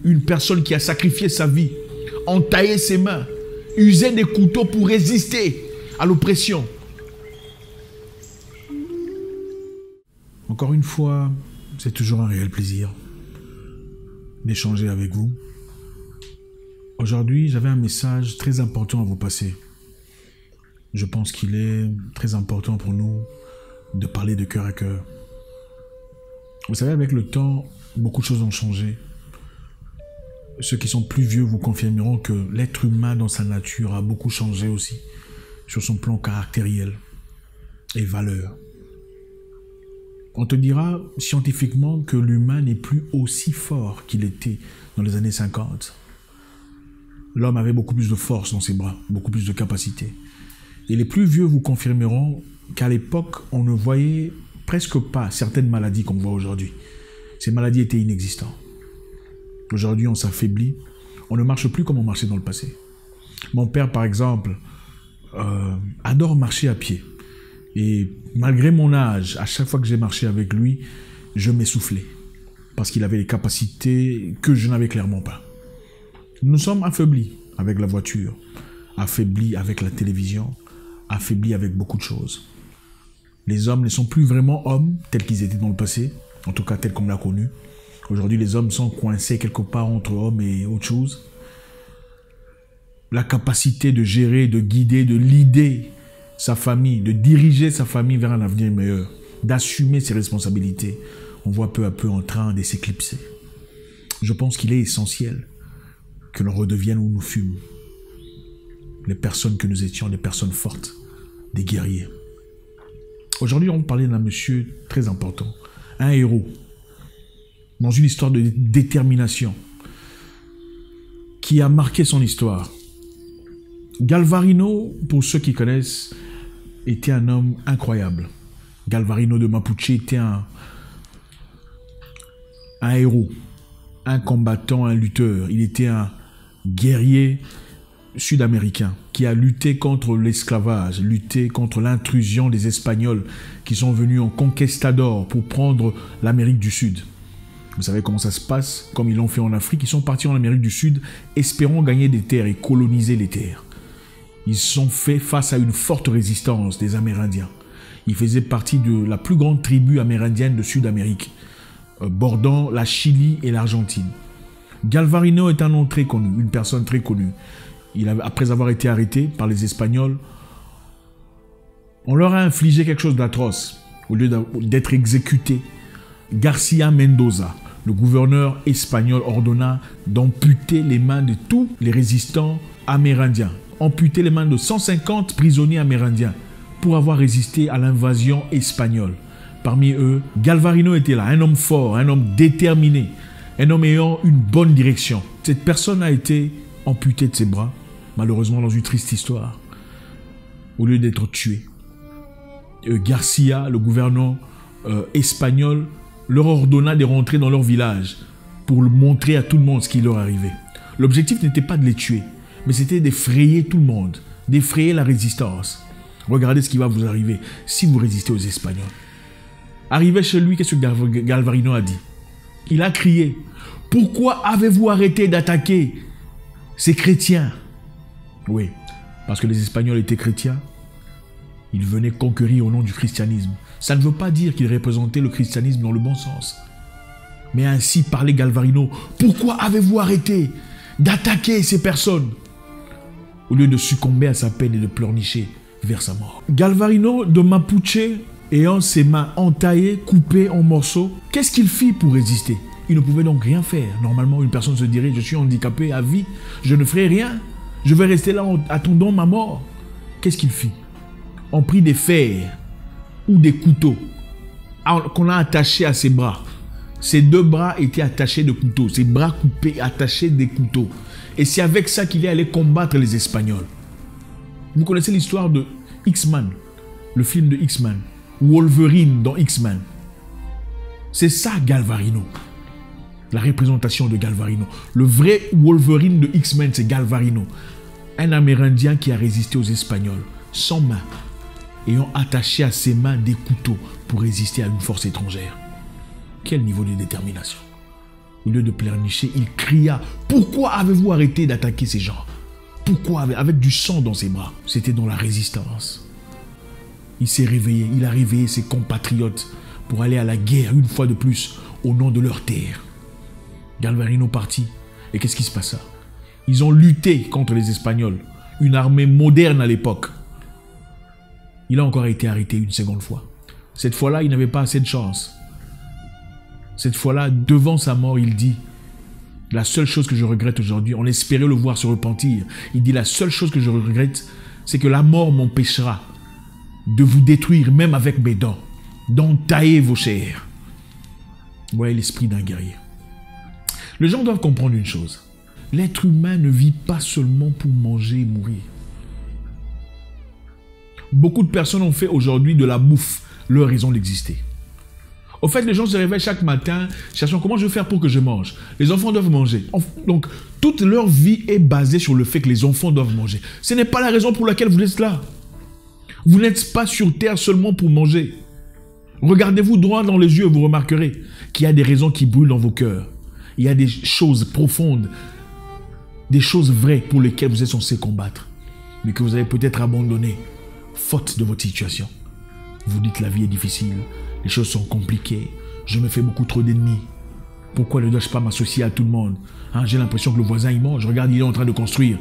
Une personne qui a sacrifié sa vie, entaillé ses mains, usé des couteaux pour résister à l'oppression. Encore une fois, c'est toujours un réel plaisir d'échanger avec vous. Aujourd'hui, j'avais un message très important à vous passer. Je pense qu'il est très important pour nous de parler de cœur à cœur. Vous savez, avec le temps, beaucoup de choses ont changé. Ceux qui sont plus vieux vous confirmeront que l'être humain dans sa nature a beaucoup changé aussi, sur son plan caractériel et valeur. On te dira scientifiquement que l'humain n'est plus aussi fort qu'il était dans les années 50. L'homme avait beaucoup plus de force dans ses bras, beaucoup plus de capacité. Et les plus vieux vous confirmeront qu'à l'époque, on ne voyait presque pas certaines maladies qu'on voit aujourd'hui. Ces maladies étaient inexistantes. Aujourd'hui, on s'affaiblit. On ne marche plus comme on marchait dans le passé. Mon père, par exemple, adore marcher à pied. Et malgré mon âge, à chaque fois que j'ai marché avec lui, je m'essoufflais. Parce qu'il avait des capacités que je n'avais clairement pas. Nous sommes affaiblis avec la voiture, affaiblis avec la télévision, affaiblis avec beaucoup de choses. Les hommes ne sont plus vraiment hommes tels qu'ils étaient dans le passé, en tout cas tels qu'on l'a connu. Aujourd'hui, les hommes sont coincés quelque part entre hommes et autre chose. La capacité de gérer, de guider, de leader sa famille, de diriger sa famille vers un avenir meilleur, d'assumer ses responsabilités, on voit peu à peu en train de s'éclipser. Je pense qu'il est essentiel que l'on redevienne où nous fûmes. Les personnes que nous étions, des personnes fortes, des guerriers. Aujourd'hui, on parlait d'un monsieur très important, un héros, dans une histoire de détermination, qui a marqué son histoire. Galvarino, pour ceux qui connaissent, était un homme incroyable. Galvarino de Mapuche était un héros, un combattant, un lutteur. Il était un guerrier sud-américain qui a lutté contre l'esclavage, lutté contre l'intrusion des Espagnols qui sont venus en conquistador pour prendre l'Amérique du Sud. Vous savez comment ça se passe, comme ils l'ont fait en Afrique. Ils sont partis en Amérique du Sud espérant gagner des terres et coloniser les terres. Ils sont fait face à une forte résistance des Amérindiens. Ils faisaient partie de la plus grande tribu amérindienne de Sud-Amérique, bordant la Chili et l'Argentine. Galvarino est un nom très connu, une personne très connue. Après avoir été arrêté par les Espagnols, on leur a infligé quelque chose d'atroce. Au lieu d'être exécuté, Garcia Mendoza, le gouverneur espagnol, ordonna d'amputer les mains de tous les résistants amérindiens, amputer les mains de 150 prisonniers amérindiens pour avoir résisté à l'invasion espagnole. Parmi eux, Galvarino était là, un homme fort, un homme déterminé, un homme ayant une bonne direction. Cette personne a été amputée de ses bras, malheureusement dans une triste histoire, au lieu d'être tué. Garcia, le gouverneur espagnol, leur ordonna de rentrer dans leur village pour montrer à tout le monde ce qui leur arrivait. L'objectif n'était pas de les tuer, mais c'était d'effrayer tout le monde, d'effrayer la résistance. Regardez ce qui va vous arriver si vous résistez aux Espagnols. Arrivé chez lui, qu'est-ce que Galvarino a dit? Il a crié, « Pourquoi avez-vous arrêté d'attaquer ces chrétiens ?» Oui, parce que les Espagnols étaient chrétiens. Ils venaient conquérir au nom du christianisme. Ça ne veut pas dire qu'ils représentaient le christianisme dans le bon sens. Mais ainsi parlait Galvarino. Pourquoi avez-vous arrêté d'attaquer ces personnes au lieu de succomber à sa peine et de pleurnicher vers sa mort? Galvarino de Mapuche, ayant ses mains entaillées, coupées en morceaux, qu'est-ce qu'il fit pour résister? Il ne pouvait donc rien faire. Normalement, une personne se dirait, je suis handicapé à vie, je ne ferai rien. Je vais rester là en attendant ma mort. Qu'est-ce qu'il fit? On prit des fers ou des couteaux qu'on a attachés à ses bras. Ses deux bras étaient attachés de couteaux, ses bras coupés, attachés des couteaux. Et c'est avec ça qu'il est allé combattre les Espagnols. Vous connaissez l'histoire de X-Men, le film de X-Men, Wolverine dans X-Men. C'est ça Galvarino, la représentation de Galvarino. Le vrai Wolverine de X-Men, c'est Galvarino, un Amérindien qui a résisté aux Espagnols, sans main, ayant attaché à ses mains des couteaux pour résister à une force étrangère. Quel niveau de détermination! Au lieu de pleurnicher, il cria « Pourquoi avez-vous arrêté d'attaquer ces gens? Pourquoi avec du sang dans ses bras ?» C'était dans la résistance. Il s'est réveillé, il a réveillé ses compatriotes pour aller à la guerre une fois de plus au nom de leur terre. Galvarino partit. Et qu'est-ce qui se passa? Ils ont lutté contre les Espagnols, une armée moderne à l'époque. Il a encore été arrêté une seconde fois. Cette fois-là, il n'avait pas assez de chance. Cette fois-là, devant sa mort, il dit « La seule chose que je regrette aujourd'hui, on espérait le voir se repentir. Il dit « La seule chose que je regrette, c'est que la mort m'empêchera de vous détruire, même avec mes dents, d'entailler vos chairs. » Vous voyez l'esprit d'un guerrier. Les gens doivent comprendre une chose. L'être humain ne vit pas seulement pour manger et mourir. Beaucoup de personnes ont fait aujourd'hui de la bouffe leur raison d'exister. Au fait, les gens se réveillent chaque matin, cherchant comment je vais faire pour que je mange. Les enfants doivent manger. Donc, toute leur vie est basée sur le fait que les enfants doivent manger. Ce n'est pas la raison pour laquelle vous êtes là. Vous n'êtes pas sur terre seulement pour manger. Regardez-vous droit dans les yeux et vous remarquerez qu'il y a des raisons qui brûlent dans vos cœurs. Il y a des choses profondes, des choses vraies pour lesquelles vous êtes censé combattre, mais que vous avez peut-être abandonnées, faute de votre situation. Vous dites la vie est difficile, les choses sont compliquées, je me fais beaucoup trop d'ennemis. Pourquoi ne dois-je pas m'associer à tout le monde? J'ai l'impression que le voisin il mange, regarde il est en train de construire.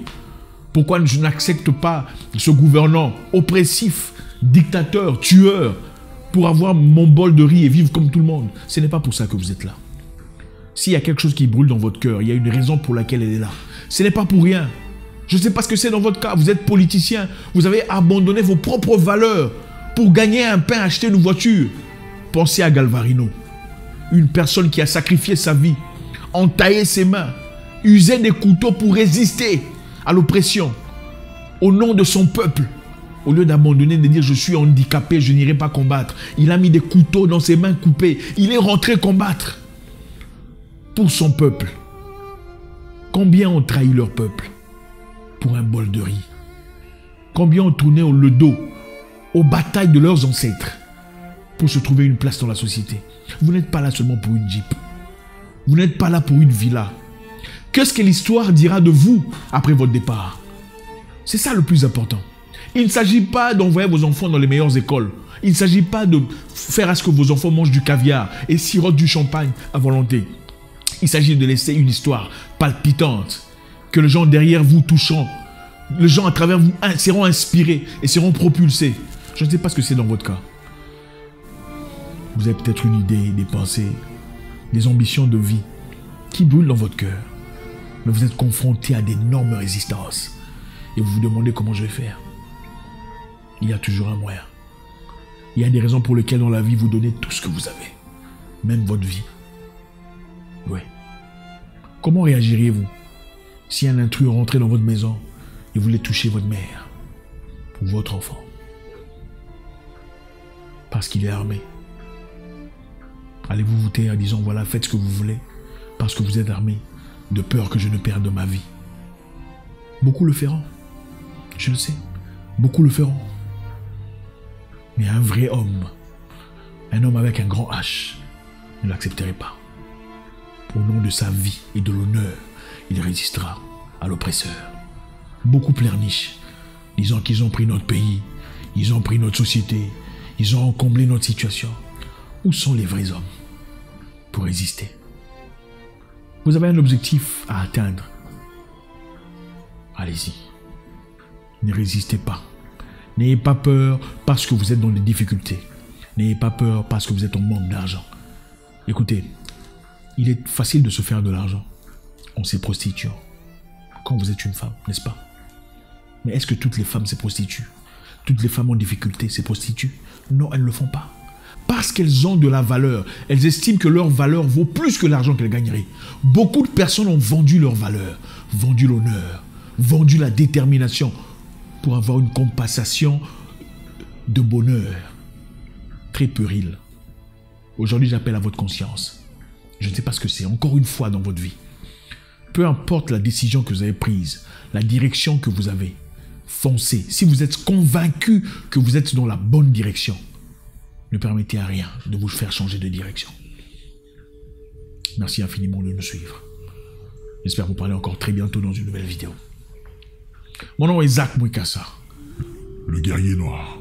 Pourquoi je n'accepte pas ce gouvernant oppressif, dictateur, tueur, pour avoir mon bol de riz et vivre comme tout le monde? Ce n'est pas pour ça que vous êtes là. S'il y a quelque chose qui brûle dans votre cœur, il y a une raison pour laquelle elle est là. Ce n'est pas pour rien. Je ne sais pas ce que c'est dans votre cas. Vous êtes politicien. Vous avez abandonné vos propres valeurs pour gagner un pain, acheter une voiture. Pensez à Galvarino. Une personne qui a sacrifié sa vie, entaillé ses mains, usé des couteaux pour résister à l'oppression au nom de son peuple. Au lieu d'abandonner, de dire je suis handicapé, je n'irai pas combattre. Il a mis des couteaux dans ses mains coupées. Il est rentré combattre pour son peuple. Combien ont trahi leur peuple pour un bol de riz? Combien ont tourné le dos aux batailles de leurs ancêtres pour se trouver une place dans la société? Vous n'êtes pas là seulement pour une Jeep. Vous n'êtes pas là pour une villa. Qu'est-ce que l'histoire dira de vous après votre départ? C'est ça le plus important. Il ne s'agit pas d'envoyer vos enfants dans les meilleures écoles. Il ne s'agit pas de faire à ce que vos enfants mangent du caviar et sirotent du champagne à volonté. Il s'agit de laisser une histoire palpitante, que les gens derrière vous touchant, les gens à travers vous seront inspirés et seront propulsés. Je ne sais pas ce que c'est dans votre cas. Vous avez peut-être une idée, des pensées, des ambitions de vie qui brûlent dans votre cœur. Mais vous êtes confronté à d'énormes résistances. Et vous vous demandez comment je vais faire. Il y a toujours un moyen. Il y a des raisons pour lesquelles dans la vie vous donnez tout ce que vous avez. Même votre vie. Oui. Comment réagiriez-vous si un intrus rentrait dans votre maison et voulait toucher votre mère ou votre enfant? Parce qu'il est armé. Allez-vous vous taire en disant voilà, faites ce que vous voulez parce que vous êtes armé, de peur que je ne perde ma vie? Beaucoup le feront. Je le sais. Beaucoup le feront. Mais un vrai homme, un homme avec un grand H, ne l'accepterait pas. Au nom de sa vie et de l'honneur, il résistera à l'oppresseur. Beaucoup pleurnichent, disant qu'ils ont pris notre pays, ils ont pris notre société, ils ont comblé notre situation. Où sont les vrais hommes pour résister? Vous avez un objectif à atteindre. Allez-y. Ne résistez pas. N'ayez pas peur parce que vous êtes dans des difficultés. N'ayez pas peur parce que vous êtes en manque d'argent. Écoutez, il est facile de se faire de l'argent en se prostituant. Quand vous êtes une femme, n'est-ce pas? Mais est-ce que toutes les femmes se prostituent? Toutes les femmes en difficulté se prostituent? Non, elles ne le font pas. Parce qu'elles ont de la valeur. Elles estiment que leur valeur vaut plus que l'argent qu'elles gagneraient. Beaucoup de personnes ont vendu leur valeur, vendu l'honneur, vendu la détermination pour avoir une compensation de bonheur très puérile. Aujourd'hui, j'appelle à votre conscience. Je ne sais pas ce que c'est, encore une fois dans votre vie. Peu importe la décision que vous avez prise, la direction que vous avez, foncez. Si vous êtes convaincu que vous êtes dans la bonne direction, ne permettez à rien de vous faire changer de direction. Merci infiniment de nous suivre. J'espère vous parler encore très bientôt dans une nouvelle vidéo. Mon nom est Zach Mwikassa, le guerrier noir.